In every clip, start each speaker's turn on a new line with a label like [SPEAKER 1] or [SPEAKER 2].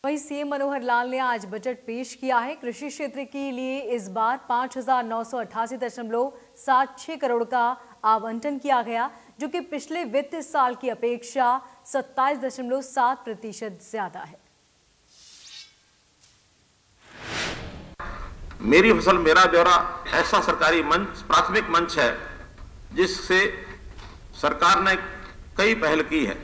[SPEAKER 1] वहीं सीएम मनोहर लाल ने आज बजट पेश किया है। कृषि क्षेत्र के लिए इस बार 5,988.76 करोड़ का आवंटन किया गया, जो कि पिछले वित्त साल की अपेक्षा 27.7% ज्यादा है।
[SPEAKER 2] मेरी फसल मेरा ब्यौरा ऐसा सरकारी मंच, प्राथमिक मंच है जिससे सरकार ने कई पहल की है।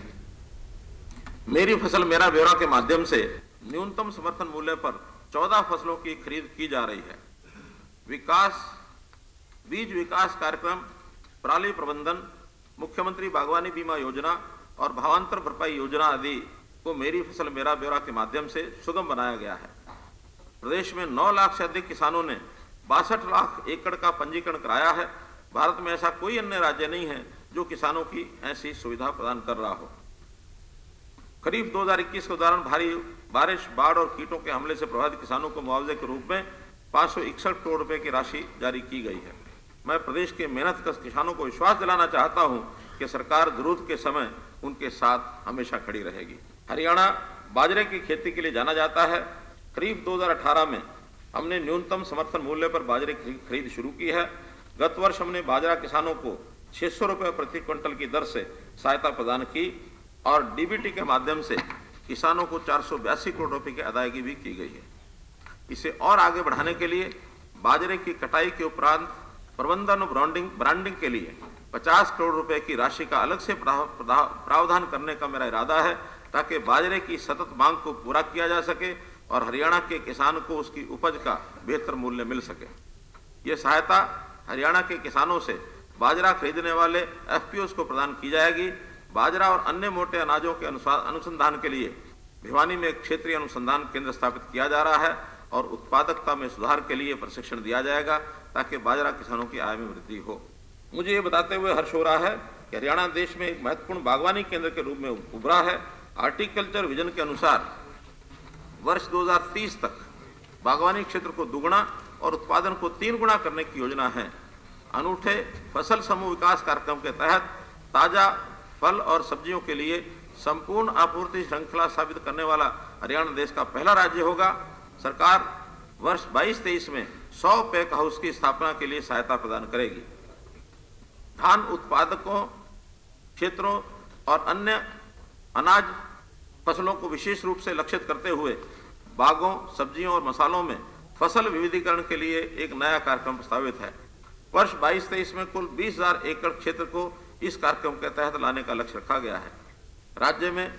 [SPEAKER 2] मेरी फसल मेरा ब्यौरा के माध्यम से न्यूनतम समर्थन मूल्य पर 14 फसलों की खरीद की जा रही है। बीज विकास कार्यक्रम, पराली प्रबंधन, मुख्यमंत्री बागवानी बीमा योजना और भावांतर भरपाई योजना आदि को मेरी फसल मेरा ब्यौरा के माध्यम से सुगम बनाया गया है। प्रदेश में 9 लाख से अधिक किसानों ने 62 लाख एकड़ का पंजीकरण कराया है। भारत में ऐसा कोई अन्य राज्य नहीं है जो किसानों की ऐसी सुविधा प्रदान कर रहा हो। खरीफ 2021 के दौरान भारी बारिश, बाढ़ और कीटों के हमले से प्रभावित किसानों को मुआवजे के रूप में 561 करोड़ रुपए की राशि जारी की गई है। मैं प्रदेश के मेहनतकश किसानों को विश्वास दिलाना चाहता हूं कि सरकार जरूरत के समय उनके साथ हमेशा खड़ी रहेगी। हरियाणा बाजरे की खेती के लिए जाना जाता है। खरीफ 2018 में हमने न्यूनतम समर्थन मूल्य पर बाजरे की खरीद शुरू की है। गत वर्ष हमने बाजरा किसानों को 600 रुपये प्रति क्विंटल की दर से सहायता प्रदान की और डीबीटी के माध्यम से किसानों को 482 करोड़ रुपए की अदायगी भी की गई है। इसे और आगे बढ़ाने के लिए बाजरे की कटाई के उपरांत प्रबंधन और ब्रांडिंग के लिए 50 करोड़ रुपए की राशि का अलग से प्रावधान करने का मेरा इरादा है, ताकि बाजरे की सतत मांग को पूरा किया जा सके और हरियाणा के किसान को उसकी उपज का बेहतर मूल्य मिल सके। ये सहायता हरियाणा के किसानों से बाजरा खरीदने वाले एफपीओ को प्रदान की जाएगी। बाजरा और अन्य मोटे अनाजों के अनुसंधान के लिए भिवानी में एक क्षेत्रीय अनुसंधान केंद्र स्थापित किया जा रहा है और उत्पादकता में सुधार के लिए प्रशिक्षण दिया जाएगा, ताकि बाजरा किसानों की आय में वृद्धि हो। मुझे ये बताते हुए हर्ष हो रहा है कि हरियाणा देश में एक महत्वपूर्ण बागवानी केंद्र के रूप में उभरा है। हार्टिकल्चर विजन के अनुसार वर्ष 2030 तक बागवानी क्षेत्र को दुगुना और उत्पादन को 3 गुना करने की योजना है। अनूठे फसल समूह विकास कार्यक्रम के तहत ताजा फल और सब्जियों के लिए संपूर्ण आपूर्ति श्रृंखला स्थापित करने वाला हरियाणा देश का पहला राज्य होगा। सरकार वर्ष 22-23 में 100 पैक हाउस की स्थापना के लिए सहायता प्रदान करेगी। धान उत्पादकों क्षेत्रों और अन्य अनाज फसलों को विशेष रूप से लक्षित करते हुए बागों, सब्जियों और मसालों में फसल विविधीकरण के लिए एक नया कार्यक्रम प्रस्तावित है। वर्ष 22-23 में कुल 20,000 एकड़ क्षेत्र को इस कार्यक्रम के तहत लाने का लक्ष्य रखा गया है। राज्य में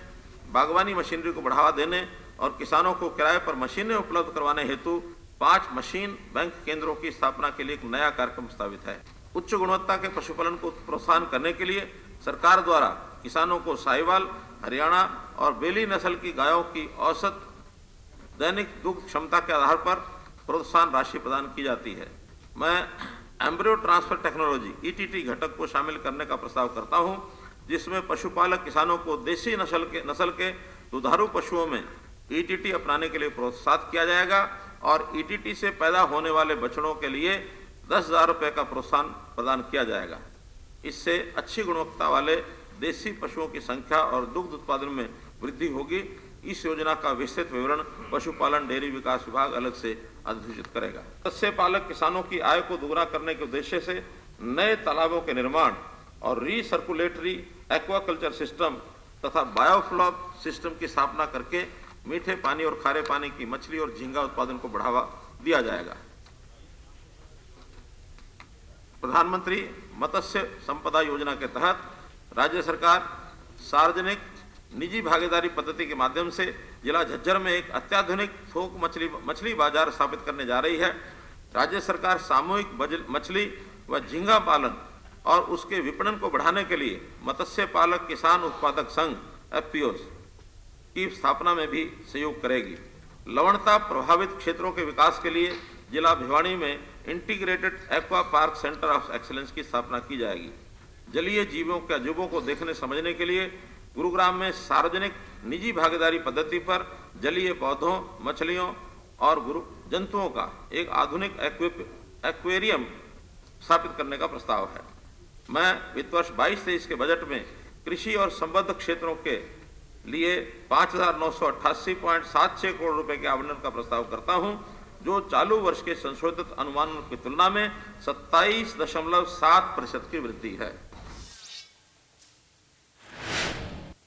[SPEAKER 2] बागवानी मशीनरी को बढ़ावा देने और किसानों को किराए पर मशीनें उपलब्ध करवाने हेतु 5 मशीन बैंक केंद्रों की स्थापना के लिए एक नया कार्यक्रम प्रस्तावित है। उच्च गुणवत्ता के पशुपालन को प्रोत्साहन करने के लिए सरकार द्वारा किसानों को साहिवाल, हरियाणा और बेली नस्ल की गायों की औसत दैनिक दुग्ध क्षमता के आधार पर प्रोत्साहन राशि प्रदान की जाती है। मैं एम्ब्रियो ट्रांसफर टेक्नोलॉजी ईटीटी घटक को शामिल करने का प्रस्ताव करता हूं, जिसमें पशुपालक किसानों को देसी नस्ल के दुधारू पशुओं में ईटीटी अपनाने के लिए प्रोत्साहित किया जाएगा और ईटीटी से पैदा होने वाले बछड़ों के लिए 10,000 रुपये का प्रोत्साहन प्रदान किया जाएगा। इससे अच्छी गुणवत्ता वाले देसी पशुओं की संख्या और दुग्ध उत्पादन में वृद्धि होगी। इस योजना का विस्तृत विवरण पशुपालन डेयरी विकास विभाग अलग से अधिसूचित करेगा। मत्स्य पालक किसानों की आय को दोगुना करने के उद्देश्य से नए तालाबों के निर्माण और रीसर्कुलेटरी एक्वाकल्चर सिस्टम तथा बायोफ्लॉक सिस्टम की स्थापना करके मीठे पानी और खारे पानी की मछली और झींगा उत्पादन को बढ़ावा दिया जाएगा। प्रधानमंत्री मत्स्य संपदा योजना के तहत राज्य सरकार सार्वजनिक निजी भागीदारी पद्धति के माध्यम से जिला झज्जर में एक अत्याधुनिक थोक मछली बाजार स्थापित करने जा रही है। राज्य सरकार सामूहिक मछली व झींगा पालन और उसके विपणन को बढ़ाने के लिए मत्स्य पालक किसान उत्पादक संघ एफपीओ की स्थापना में भी सहयोग करेगी। लवणता प्रभावित क्षेत्रों के विकास के लिए जिला भिवानी में integrated aqua park centre of excellence की स्थापना की जाएगी। जलीय जीवों के अजूबों को देखने समझने के लिए गुरुग्राम में सार्वजनिक निजी भागीदारी पद्धति पर जलीय पौधों, मछलियों और जंतुओं का एक आधुनिक एक्वेरियम स्थापित करने का प्रस्ताव है। मैं वित्त वर्ष 22-23 के बजट में कृषि और संबद्ध क्षेत्रों के लिए 5,988.76 करोड़ रुपए के आवंटन का प्रस्ताव करता हूं, जो चालू वर्ष के संशोधित अनुमान की तुलना में 27.7% की वृद्धि है।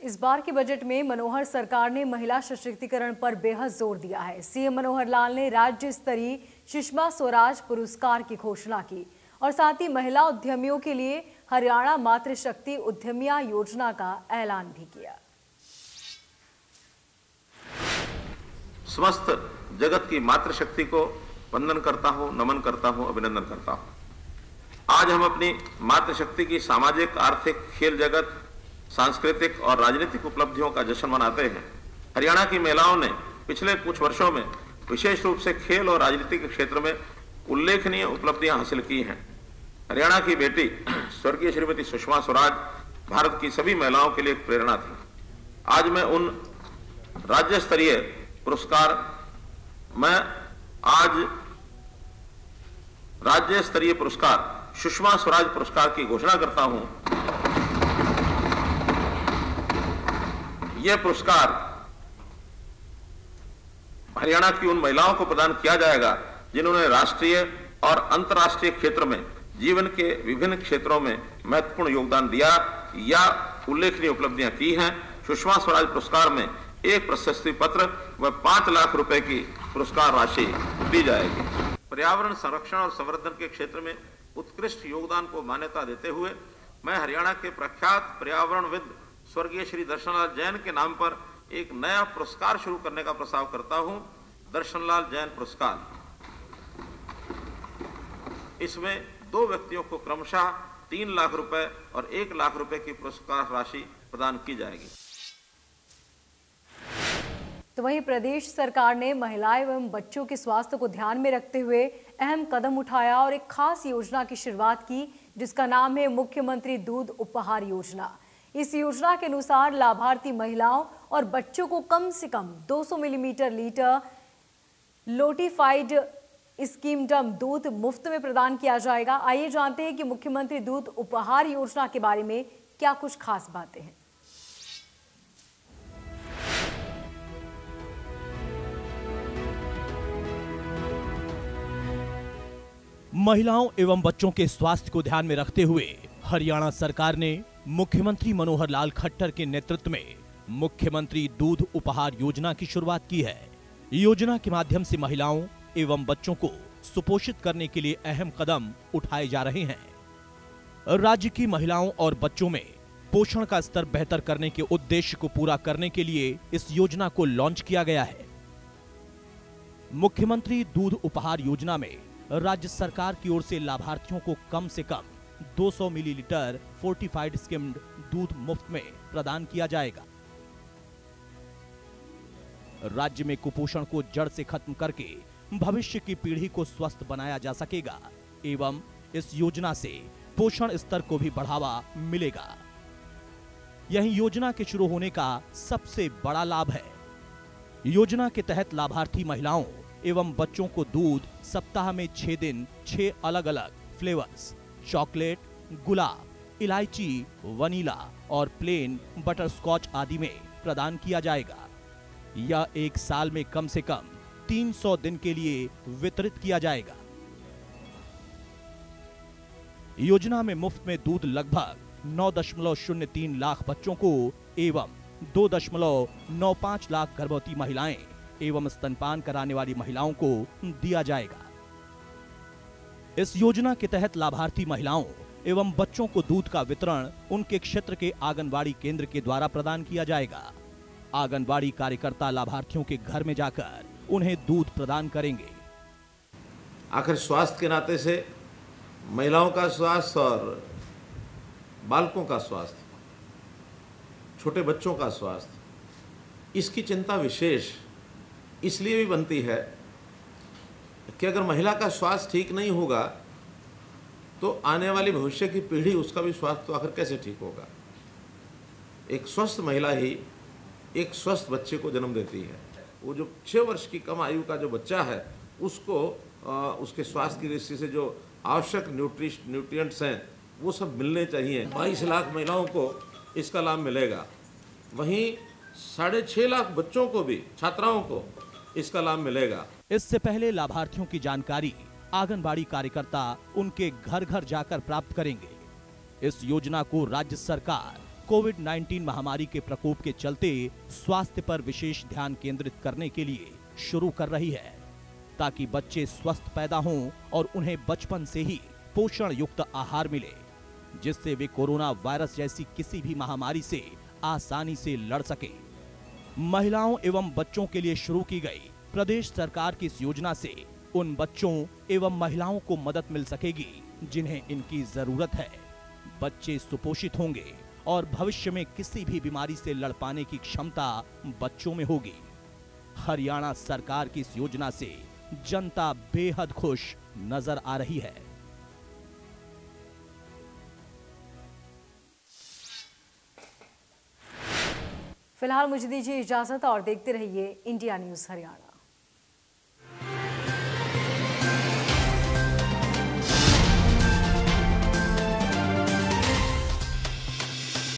[SPEAKER 1] इस बार के बजट में मनोहर सरकार ने महिला सशक्तिकरण पर बेहद जोर दिया है। सीएम मनोहर लाल ने राज्य स्तरीय सुषमा स्वराज पुरस्कार की घोषणा की और साथ ही महिला उद्यमियों के लिए हरियाणा मातृशक्ति उद्यमिया योजना का ऐलान भी किया।
[SPEAKER 2] समस्त जगत की मातृशक्ति को वंदन करता हूं, नमन करता हूं, अभिनंदन करता हूं। आज हम अपनी मातृशक्ति की सामाजिक, आर्थिक, खेल जगत, सांस्कृतिक और राजनीतिक उपलब्धियों का जश्न मनाते हैं। हरियाणा की महिलाओं ने पिछले कुछ वर्षों में विशेष रूप से खेल और राजनीति के क्षेत्र में उल्लेखनीय उपलब्धियां हासिल की हैं। हरियाणा की बेटी स्वर्गीय श्रीमती सुषमा स्वराज भारत की सभी महिलाओं के लिए एक प्रेरणा थी। आज मैं उन राज्य स्तरीय पुरस्कार सुषमा स्वराज पुरस्कार की घोषणा करता हूं। यह पुरस्कार हरियाणा की उन महिलाओं को प्रदान किया जाएगा जिन्होंने राष्ट्रीय और अंतर्राष्ट्रीय क्षेत्र में जीवन के विभिन्न क्षेत्रों में महत्वपूर्ण योगदान दिया या उल्लेखनीय उपलब्धियां की हैं। सुषमा स्वराज पुरस्कार में एक प्रशस्ति पत्र व 5 लाख रुपए की पुरस्कार राशि दी जाएगी। पर्यावरण संरक्षण और संवर्धन के क्षेत्र में उत्कृष्ट योगदान को मान्यता देते हुए मैं हरियाणा के प्रख्यात पर्यावरणविद स्वर्गीय श्री दर्शनलाल जैन के नाम पर एक नया पुरस्कार शुरू करने का प्रस्ताव करता हूं, दर्शनलाल जैन पुरस्कार। इसमें 2 व्यक्तियों को क्रमशः 3 लाख रुपए और 1 लाख रुपए की पुरस्कार राशि प्रदान की जाएगी।
[SPEAKER 1] तो वहीं प्रदेश सरकार ने महिलाएं एवं बच्चों के स्वास्थ्य को ध्यान में रखते हुए अहम कदम उठाया और एक खास योजना की शुरुआत की, जिसका नाम है मुख्यमंत्री दूध उपहार योजना। इस योजना के अनुसार लाभार्थी महिलाओं और बच्चों को कम से कम 200 मिलीलीटर लोटिफाइड स्कीमडम दूध मुफ्त में प्रदान किया जाएगा। आइए जानते हैं कि मुख्यमंत्री दूध उपहार योजना के बारे में क्या कुछ खास बातें हैं।
[SPEAKER 3] महिलाओं एवं बच्चों के स्वास्थ्य को ध्यान में रखते हुए हरियाणा सरकार ने मुख्यमंत्री मनोहर लाल खट्टर के नेतृत्व में मुख्यमंत्री दूध उपहार योजना की शुरुआत की है। योजना के माध्यम से महिलाओं एवं बच्चों को सुपोषित करने के लिए अहम कदम उठाए जा रहे हैं। राज्य की महिलाओं और बच्चों में पोषण का स्तर बेहतर करने के उद्देश्य को पूरा करने के लिए इस योजना को लॉन्च किया गया है। मुख्यमंत्री दूध उपहार योजना में राज्य सरकार की ओर से लाभार्थियों को कम से कम 200 मिलीलीटर फोर्टिफाइड स्किम्ड दूध मुफ्त में प्रदान किया जाएगा। राज्य में कुपोषण को जड़ से खत्म करके भविष्य की पीढ़ी को स्वस्थ बनाया जा सकेगा एवं इस योजना से पोषण स्तर को भी बढ़ावा मिलेगा। यही योजना के शुरू होने का सबसे बड़ा लाभ है। योजना के तहत लाभार्थी महिलाओं एवं बच्चों को दूध सप्ताह में 6 दिन 6 अलग अलग फ्लेवर्स चॉकलेट, गुलाब, इलायची, वनीला और प्लेन बटर स्कॉच आदि में प्रदान किया जाएगा। यह 1 साल में कम से कम 300 दिन के लिए वितरित किया जाएगा। योजना में मुफ्त में दूध लगभग 9.03 लाख बच्चों को एवं 2.95 लाख गर्भवती महिलाएं एवं स्तनपान कराने वाली महिलाओं को दिया जाएगा। इस योजना के तहत लाभार्थी महिलाओं एवं बच्चों को दूध का वितरण उनके क्षेत्र के आंगनबाड़ी केंद्र के द्वारा प्रदान किया जाएगा। आंगनबाड़ी कार्यकर्ता लाभार्थियों के घर में जाकर उन्हें दूध प्रदान करेंगे।
[SPEAKER 2] आखिर स्वास्थ्य के नाते से महिलाओं का स्वास्थ्य और बालकों का स्वास्थ्य, छोटे बच्चों का स्वास्थ्य, इसकी चिंता विशेष इसलिए भी बनती है कि अगर महिला का स्वास्थ्य ठीक नहीं होगा तो आने वाली भविष्य की पीढ़ी, उसका भी स्वास्थ्य तो आखिर कैसे ठीक होगा। एक स्वस्थ महिला ही एक स्वस्थ बच्चे को जन्म देती है। वो जो 6 वर्ष की कम आयु का जो बच्चा है उसको उसके स्वास्थ्य की दृष्टि से जो आवश्यक न्यूट्रिएंट्स हैं वो सब मिलने चाहिए। 22 लाख महिलाओं को इसका लाभ मिलेगा। वहीं 6.5 लाख बच्चों को भी, छात्राओं को इसका लाभ मिलेगा।
[SPEAKER 3] इससे पहले लाभार्थियों की जानकारी आंगनबाड़ी कार्यकर्ता उनके घर घर जाकर प्राप्त करेंगे। इस योजना को राज्य सरकार कोविड-19 महामारी के प्रकोप के चलते स्वास्थ्य पर विशेष ध्यान केंद्रित करने के लिए शुरू कर रही है, ताकि बच्चे स्वस्थ पैदा हों और उन्हें बचपन से ही पोषण युक्त आहार मिले, जिससे वे कोरोना वायरस जैसी किसी भी महामारी से आसानी से लड़ सके। महिलाओं एवं बच्चों के लिए शुरू की गई प्रदेश सरकार की इस योजना से उन बच्चों एवं महिलाओं को मदद मिल सकेगी जिन्हें इनकी जरूरत है। बच्चे सुपोषित होंगे और भविष्य में किसी भी बीमारी से लड़ पाने की क्षमता बच्चों में होगी। हरियाणा सरकार की इस योजना से जनता बेहद खुश नजर आ रही है।
[SPEAKER 1] फिलहाल मुझे दीजिए इजाजत और देखते रहिए इंडिया न्यूज हरियाणा।